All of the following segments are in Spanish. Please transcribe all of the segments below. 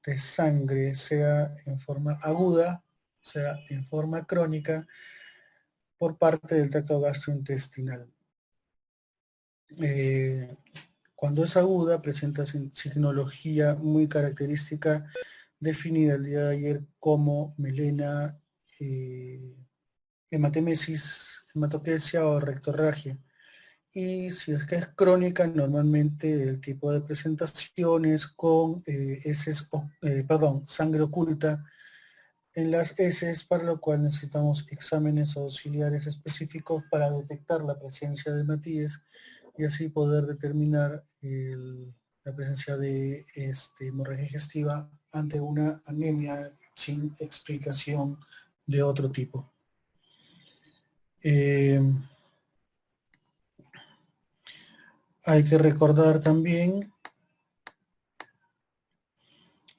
de sangre, sea en forma aguda, sea en forma crónica, por parte del tracto gastrointestinal. Cuando es aguda, presenta signología muy característica definida el día de ayer como melena, hematemesis, hematoquesia o rectorragia. Y si es que es crónica, normalmente el tipo de presentaciones con heces, sangre oculta en las heces, para lo cual necesitamos exámenes auxiliares específicos para detectar la presencia de hematíes y así poder determinar la presencia de hemorragia digestiva ante una anemia sin explicación de otro tipo. Hay que recordar también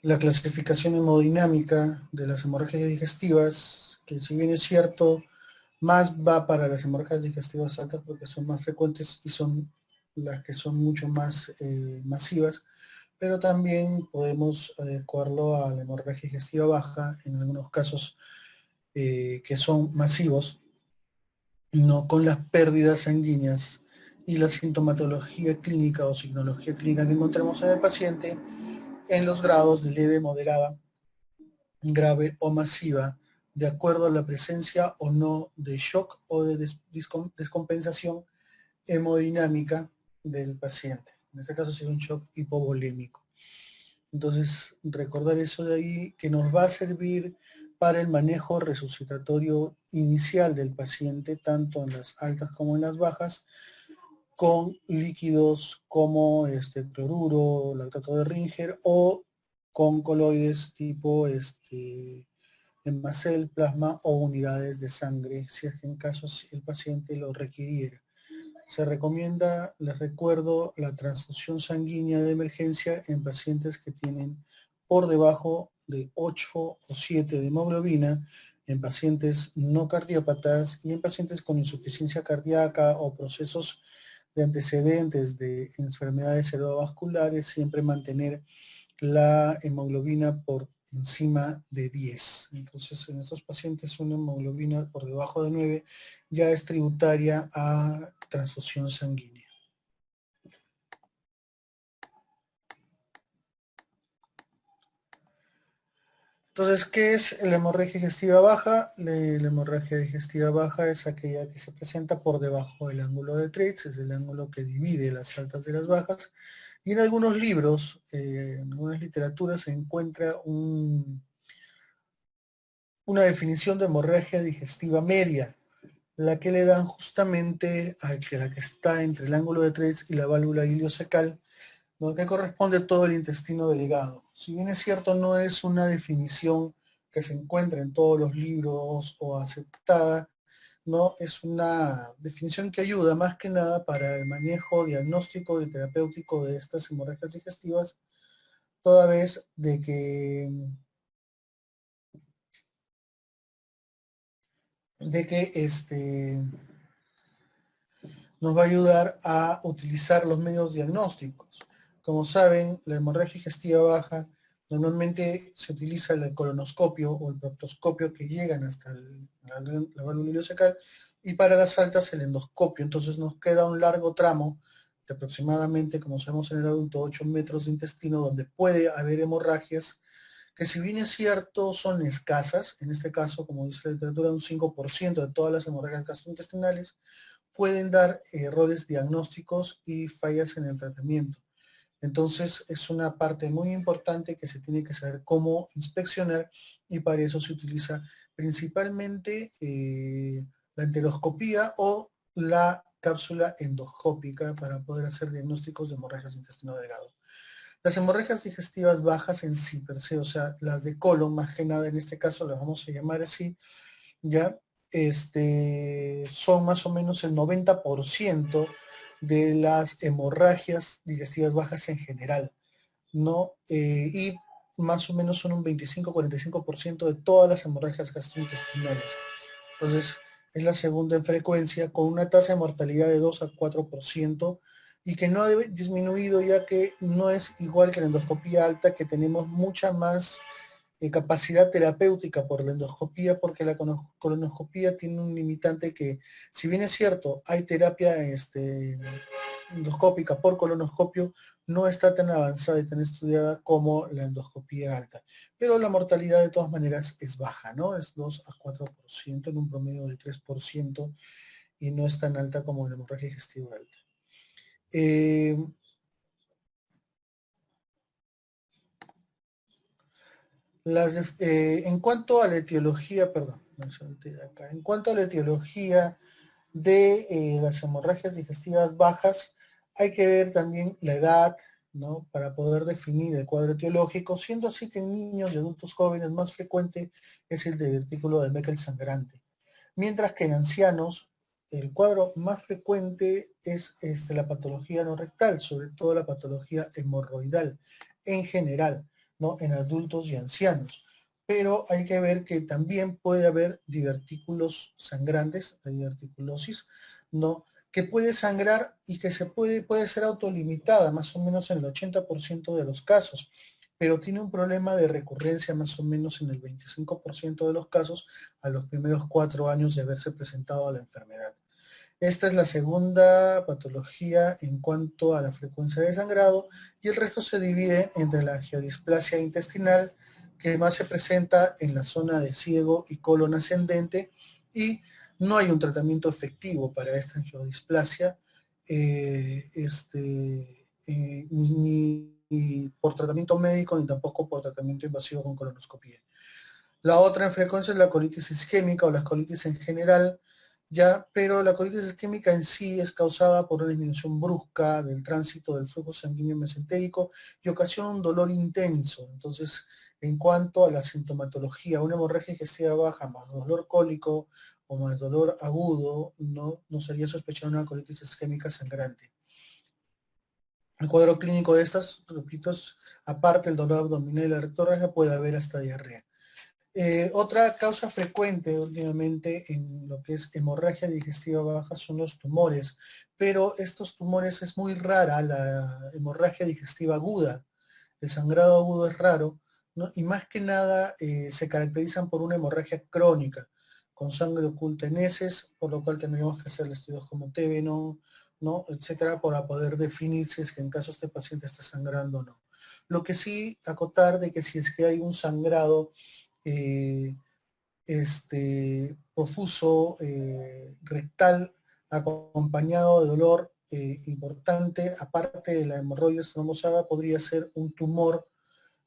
la clasificación hemodinámica de las hemorragias digestivas, que si bien es cierto, más va para las hemorragias digestivas altas porque son más frecuentes y son las que son mucho más masivas, pero también podemos adecuarlo a la hemorragia digestiva baja en algunos casos que son masivos, no con las pérdidas sanguíneas y la sintomatología clínica o signología clínica que encontramos en el paciente en los grados de leve, moderada, grave o masiva, de acuerdo a la presencia o no de shock o de descompensación hemodinámica del paciente. En este caso sería un shock hipovolémico. Entonces, recordar eso de ahí que nos va a servir para el manejo resucitatorio inicial del paciente, tanto en las altas como en las bajas, con líquidos como cloruro, lactato de Ringer o con coloides tipo hemarcel, plasma o unidades de sangre, si es que en casos el paciente lo requiriera. Se recomienda, les recuerdo, la transfusión sanguínea de emergencia en pacientes que tienen por debajo de 8 o 7 de hemoglobina, en pacientes no cardiópatas y en pacientes con insuficiencia cardíaca o procesos de antecedentes de enfermedades cerebrovasculares, siempre mantener la hemoglobina por encima de 10. Entonces, en estos pacientes una hemoglobina por debajo de 9 ya es tributaria a transfusión sanguínea. Entonces, ¿qué es la hemorragia digestiva baja? La hemorragia digestiva baja es aquella que se presenta por debajo del ángulo de Treitz, es el ángulo que divide las altas de las bajas. Y en algunos libros, en algunas literaturas, se encuentra una definición de hemorragia digestiva media, la que le dan justamente a la que está entre el ángulo de Treitz y la válvula iliocecal, donde corresponde todo el intestino delgado. Si bien es cierto, no es una definición que se encuentra en todos los libros o aceptada, no es una definición que ayuda más que nada para el manejo diagnóstico y terapéutico de estas hemorragias digestivas, toda vez de que nos va a ayudar a utilizar los medios diagnósticos. Como saben, la hemorragia digestiva baja normalmente se utiliza el colonoscopio o el proctoscopio que llegan hasta la válvula ileocecal, y para las altas el endoscopio. Entonces nos queda un largo tramo de aproximadamente, como sabemos en el adulto, 8 metros de intestino, donde puede haber hemorragias que, si bien es cierto, son escasas. En este caso, como dice la literatura, un 5% de todas las hemorragias gastrointestinales pueden dar errores diagnósticos y fallas en el tratamiento. Entonces es una parte muy importante que se tiene que saber cómo inspeccionar, y para eso se utiliza principalmente la enteroscopía o la cápsula endoscópica para poder hacer diagnósticos de hemorragias de intestino delgado. Las hemorragias digestivas bajas en sí per se, o sea, las de colon más que nada, en este caso las vamos a llamar así, ya son más o menos el 90% de las hemorragias digestivas bajas en general, ¿no? Y más o menos son un 25-45% de todas las hemorragias gastrointestinales. Entonces, es la segunda en frecuencia, con una tasa de mortalidad de 2 a 4%, y que no ha disminuido, ya que no es igual que la endoscopía alta, que tenemos mucha más capacidad terapéutica por la endoscopía, porque la colonoscopía tiene un limitante que, si bien es cierto, hay terapia endoscópica por colonoscopio, no está tan avanzada y tan estudiada como la endoscopía alta. Pero la mortalidad de todas maneras es baja, ¿no? Es 2 a 4% en un promedio de 3% y no es tan alta como la hemorragia digestiva alta. En cuanto a la etiología, perdón, me salté de acá. En cuanto a la etiología de las hemorragias digestivas bajas, hay que ver también la edad, ¿no? Para poder definir el cuadro etiológico, siendo así que en niños y adultos jóvenes más frecuente es el divertículo de Meckel sangrante. Mientras que en ancianos, el cuadro más frecuente es la patología no rectal, sobre todo la patología hemorroidal en general, ¿no? En adultos y ancianos. Pero hay que ver que también puede haber divertículos sangrantes, la diverticulosis, ¿no? Que puede sangrar y que puede ser autolimitada, más o menos en el 80% de los casos, pero tiene un problema de recurrencia más o menos en el 25% de los casos a los primeros 4 años de haberse presentado la enfermedad. Esta es la segunda patología en cuanto a la frecuencia de sangrado, y el resto se divide entre la angiodisplasia intestinal, que más se presenta en la zona de ciego y colon ascendente, y no hay un tratamiento efectivo para esta angiodisplasia, ni por tratamiento médico, ni tampoco por tratamiento invasivo con colonoscopia. La otra en frecuencia es la colitis isquémica o la colitis en general, ya, pero la colitis isquémica en sí es causada por una disminución brusca del tránsito del flujo sanguíneo mesentérico y ocasiona un dolor intenso. Entonces, en cuanto a la sintomatología, una hemorragia digestiva baja más dolor cólico o más dolor agudo, no sería sospechar una colitis isquémica sangrante. El cuadro clínico de estas, repito, aparte del dolor abdominal y la rectorragia, puede haber hasta diarrea. Otra causa frecuente últimamente en lo que es hemorragia digestiva baja son los tumores, pero estos tumores es muy rara la hemorragia digestiva aguda. El sangrado agudo es raro, ¿no? Y más que nada se caracterizan por una hemorragia crónica, con sangre oculta en heces, por lo cual tendríamos que hacer estudios como TB, ¿no? Etcétera, para poder definir si es que en caso este paciente está sangrando o no. Lo que sí acotar de que si es que hay un sangrado eh, profuso, rectal, acompañado de dolor importante, aparte de la hemorroides trombosada, podría ser un tumor,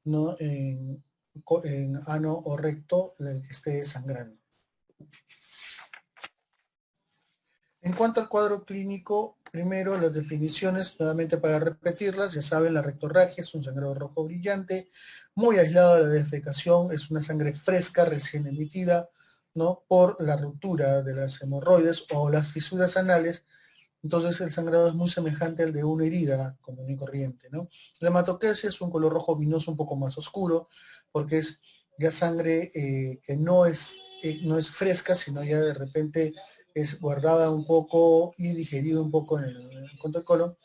¿no? en ano o recto en el que esté sangrando. En cuanto al cuadro clínico, primero las definiciones, nuevamente para repetirlas, ya saben, la rectorragia es un sangrado rojo brillante, muy aislado de la defecación, es una sangre fresca, recién emitida, ¿no? Por la ruptura de las hemorroides o las fisuras anales. Entonces el sangrado es muy semejante al de una herida común y corriente, ¿no? La hematoquesia es un color rojo vinoso un poco más oscuro, porque es ya sangre que no es fresca, sino ya de repente es guardada un poco y digerida un poco en el colon,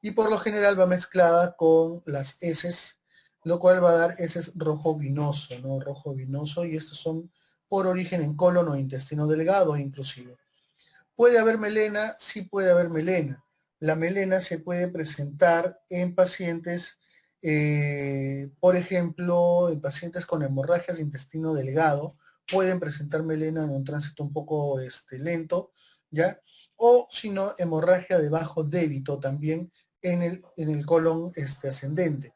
y por lo general va mezclada con las heces, lo cual va a dar heces rojo vinoso, ¿no? Rojo vinoso, y estos son por origen en colon o intestino delgado inclusive. ¿Puede haber melena? Sí puede haber melena. La melena se puede presentar en pacientes, por ejemplo, en pacientes con hemorragias de intestino delgado, pueden presentar melena en un tránsito un poco lento, ¿ya? O si no, hemorragia de bajo débito también en el colon ascendente.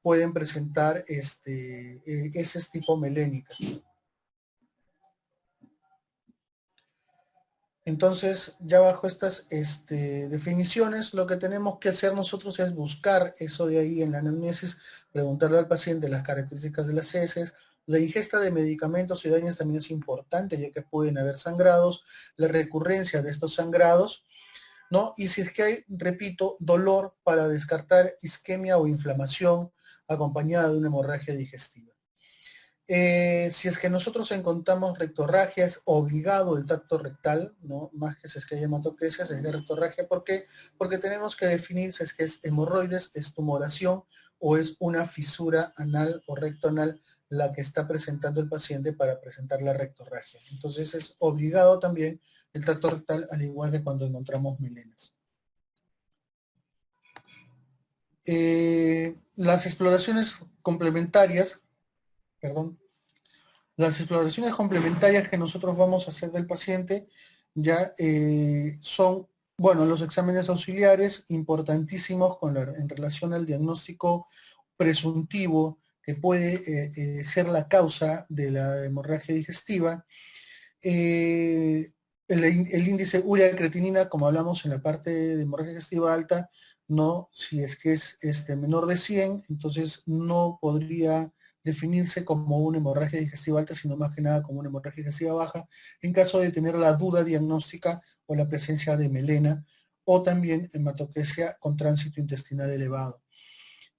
Pueden presentar ese tipo melénicas. Entonces, ya bajo estas definiciones, lo que tenemos que hacer nosotros es buscar eso de ahí en la anamnesis, preguntarle al paciente las características de las heces. La ingesta de medicamentos y daños también es importante, ya que pueden haber sangrados, la recurrencia de estos sangrados, ¿no? Y si es que hay, repito, dolor, para descartar isquemia o inflamación acompañada de una hemorragia digestiva. Si es que nosotros encontramos rectorragia, es obligado el tacto rectal, ¿no? Más que si es que hay hematocresia, si es que hay rectorragia. ¿Por qué? Porque tenemos que definir si es que es hemorroides, es tumoración o es una fisura anal o rectoanal la que está presentando el paciente para presentar la rectorragia. Entonces es obligado también el tacto rectal, al igual que cuando encontramos melenas. Las exploraciones complementarias, perdón, las exploraciones complementarias que nosotros vamos a hacer del paciente ya son, bueno, los exámenes auxiliares importantísimos en relación al diagnóstico presuntivo que puede ser la causa de la hemorragia digestiva. Eh, el índice urea creatinina, como hablamos en la parte de hemorragia digestiva alta, no, si es que es menor de 100, entonces no podría definirse como una hemorragia digestiva alta, sino más que nada como una hemorragia digestiva baja, en caso de tener la duda diagnóstica o la presencia de melena, o también hematocresia con tránsito intestinal elevado.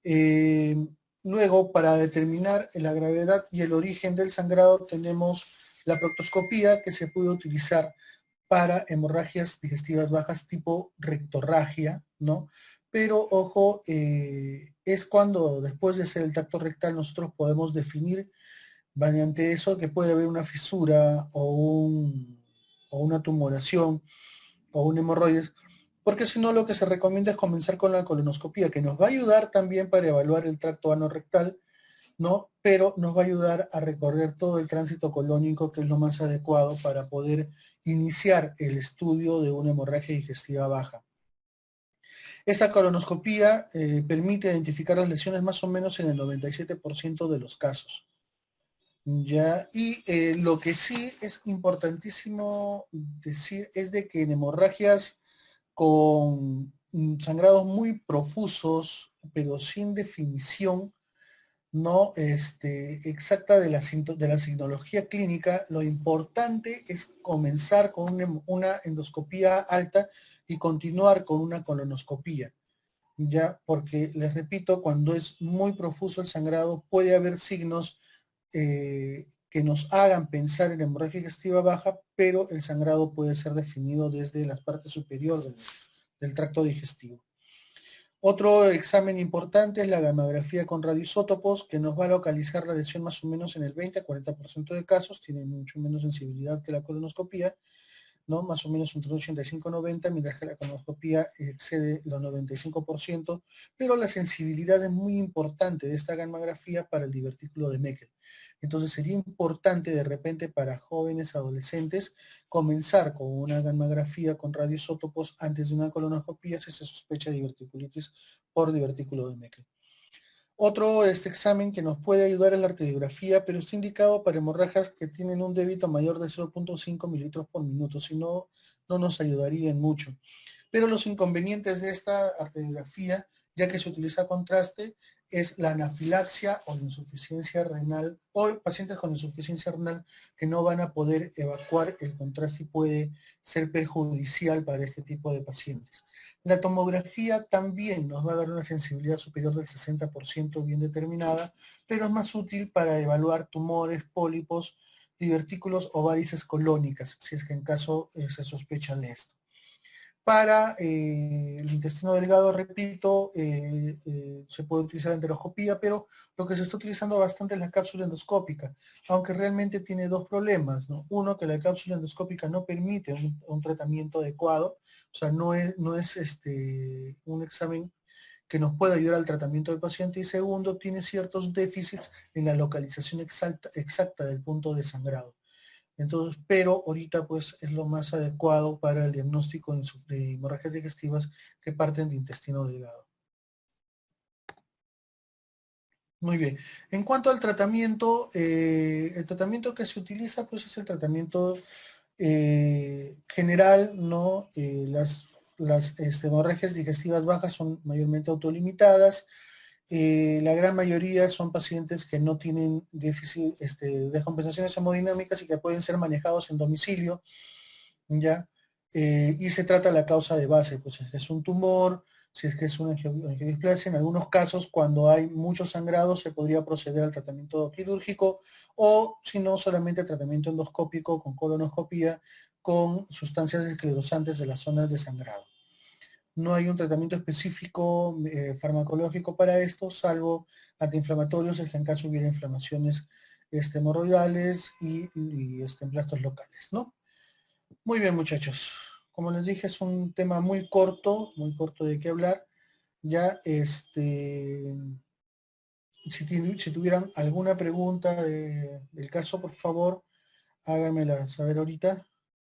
Eh, Luego, para determinar la gravedad y el origen del sangrado, tenemos la proctoscopía, que se puede utilizar para hemorragias digestivas bajas tipo rectorragia, ¿no? Pero ojo, es cuando después de hacer el tacto rectal nosotros podemos definir mediante eso que puede haber una fisura o una tumoración o un hemorroides, porque si no lo que se recomienda es comenzar con la colonoscopía, que nos va a ayudar también para evaluar el tracto anorrectal, ¿no? Pero nos va a ayudar a recorrer todo el tránsito colónico, que es lo más adecuado para poder iniciar el estudio de una hemorragia digestiva baja. Esta colonoscopía permite identificar las lesiones más o menos en el 97% de los casos. Ya, y lo que sí es importantísimo decir es de que en hemorragias con sangrados muy profusos, pero sin definición no exacta de la signología clínica, lo importante es comenzar con una endoscopía alta y continuar con una colonoscopía. Ya, porque les repito, cuando es muy profuso el sangrado, puede haber signos que nos hagan pensar en hemorragia digestiva baja, pero el sangrado puede ser definido desde la parte superior del tracto digestivo. Otro examen importante es la gammagrafía con radioisótopos, que nos va a localizar la lesión más o menos en el 20 a 40% de casos, tiene mucho menos sensibilidad que la colonoscopía, ¿no? Más o menos entre 85 y 90, mientras que la colonoscopía excede los 95%, pero la sensibilidad es muy importante de esta gammagrafía para el divertículo de Meckel. Entonces sería importante de repente para jóvenes adolescentes comenzar con una gammagrafía con radioisótopos antes de una colonoscopía si se sospecha diverticulitis por divertículo de Meckel. Otro examen que nos puede ayudar es la arteriografía, pero está indicado para hemorragias que tienen un débito mayor de 0.5 mililitros por minuto, si no, no nos ayudaría en mucho. Pero los inconvenientes de esta arteriografía, ya que se utiliza contraste, es la anafilaxia o la insuficiencia renal, o pacientes con insuficiencia renal que no van a poder evacuar el contraste y puede ser perjudicial para este tipo de pacientes. La tomografía también nos va a dar una sensibilidad superior del 60% bien determinada, pero es más útil para evaluar tumores, pólipos, divertículos o varices colónicas, si es que en caso se sospechan de esto. Para el intestino delgado, repito, se puede utilizar la enteroscopía, pero lo que se está utilizando bastante es la cápsula endoscópica, aunque realmente tiene dos problemas, ¿no? Uno, que la cápsula endoscópica no permite un tratamiento adecuado, o sea, no es un examen que nos pueda ayudar al tratamiento del paciente, y segundo, tiene ciertos déficits en la localización exacta del punto de sangrado. Entonces, pero ahorita pues es lo más adecuado para el diagnóstico de hemorragias digestivas que parten de intestino delgado. Muy bien. En cuanto al tratamiento, el tratamiento que se utiliza pues es el tratamiento general, ¿no? Las hemorragias digestivas bajas son mayormente autolimitadas. La gran mayoría son pacientes que no tienen déficit de compensaciones hemodinámicas y que pueden ser manejados en domicilio, ¿ya? Y se trata la causa de base, pues es un tumor, Si es que es una angiodisplasia, en algunos casos, cuando hay mucho sangrado, se podría proceder al tratamiento quirúrgico o, si no, solamente tratamiento endoscópico con colonoscopía con sustancias esclerosantes de las zonas de sangrado. No hay un tratamiento específico farmacológico para esto, salvo antiinflamatorios, en caso hubiera inflamaciones hemorroidales y emplastos locales, ¿no? Muy bien, muchachos. Como les dije, es un tema muy corto de qué hablar. Ya, si tuvieran alguna pregunta del caso, por favor, háganmela saber ahorita.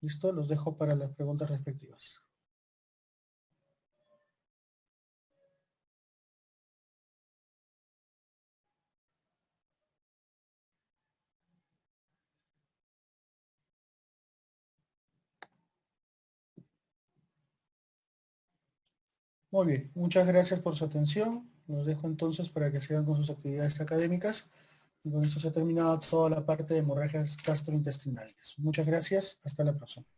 ¿Listo? Los dejo para las preguntas respectivas. Muy bien, muchas gracias por su atención. Los dejo entonces para que sigan con sus actividades académicas. Y con esto se ha terminado toda la parte de hemorragias gastrointestinales. Muchas gracias. Hasta la próxima.